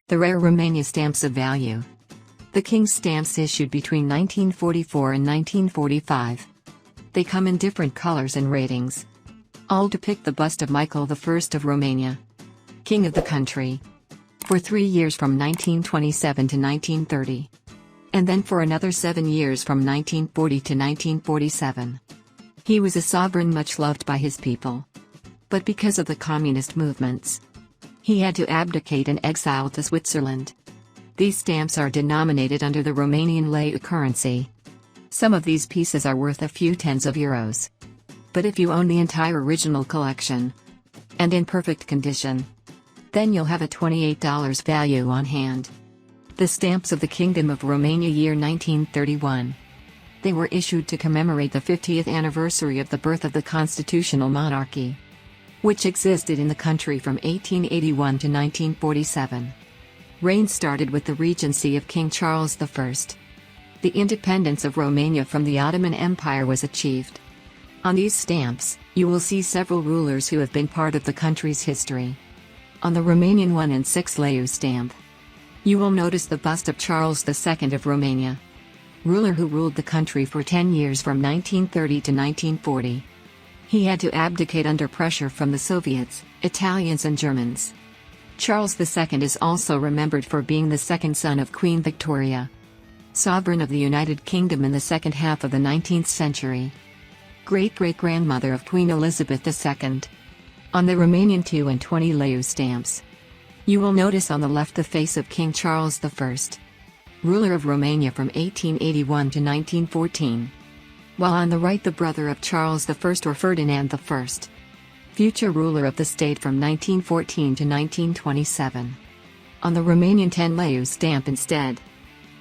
The rare Romania stamps of value. The King's stamps issued between 1944 and 1945. They come in different colors and ratings. All depict the bust of Michael I of Romania, king of the country, for 3 years from 1927 to 1930. And then for another 7 years from 1940 to 1947. He was a sovereign much loved by his people. But because of the communist movements, he had to abdicate and exile to Switzerland. These stamps are denominated under the Romanian leu currency. Some of these pieces are worth a few tens of euros. But if you own the entire original collection, and in perfect condition, then you'll have a $28 value on hand. The stamps of the Kingdom of Romania year 1931. They were issued to commemorate the 50th anniversary of the birth of the constitutional monarchy, which existed in the country from 1881 to 1947. Reign started with the regency of King Charles I. The independence of Romania from the Ottoman Empire was achieved. On these stamps, you will see several rulers who have been part of the country's history. On the Romanian 1 and 6 leu stamp, you will notice the bust of Charles II of Romania, ruler who ruled the country for 10 years from 1930 to 1940. He had to abdicate under pressure from the Soviets, Italians and Germans. Charles II is also remembered for being the second son of Queen Victoria, sovereign of the United Kingdom in the second half of the 19th century. Great-great-grandmother of Queen Elizabeth II. On the Romanian 2 and 20 leu stamps, you will notice on the left the face of King Charles I, ruler of Romania from 1881 to 1914. While on the right the brother of Charles I or Ferdinand I, future ruler of the state from 1914 to 1927. On the Romanian 10 leu stamp instead,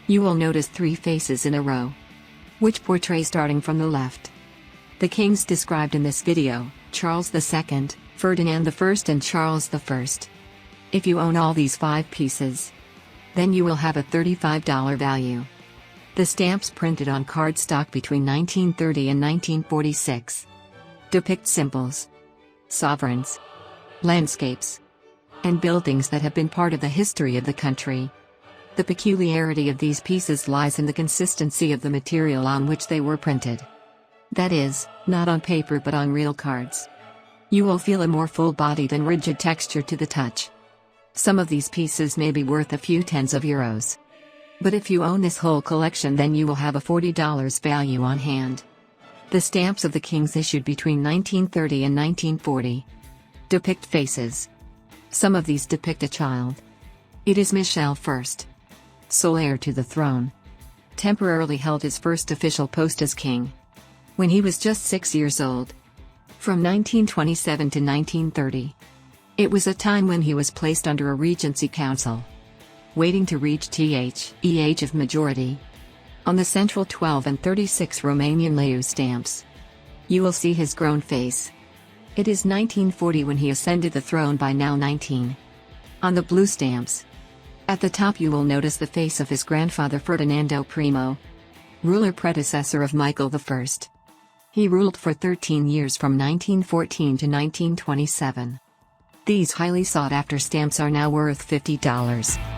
you will notice 3 faces in a row, which portray starting from the left the kings described in this video, Charles II, Ferdinand I and Charles I. If you own all these 5 pieces, then you will have a $35 value. The stamps printed on cardstock between 1930 and 1946 depict symbols, sovereigns, landscapes, and buildings that have been part of the history of the country. The peculiarity of these pieces lies in the consistency of the material on which they were printed. That is, not on paper but on real cards. You will feel a more full-bodied and rigid texture to the touch. Some of these pieces may be worth a few tens of euros. But if you own this whole collection, then you will have a $40 value on hand. The stamps of the kings issued between 1930 and 1940 depict faces. Some of these depict a child. It is Michel I, sole heir to the throne. Temporarily held his first official post as king when he was just 6 years old. From 1927 to 1930. It was a time when he was placed under a regency council, waiting to reach the age of majority. On the central 12 and 36 Romanian leu stamps, you will see his grown face. It is 1940 when he ascended the throne, by now 19. On the blue stamps, at the top you will notice the face of his grandfather Ferdinando I, ruler predecessor of Michael I. He ruled for 13 years from 1914 to 1927. These highly sought-after stamps are now worth $50.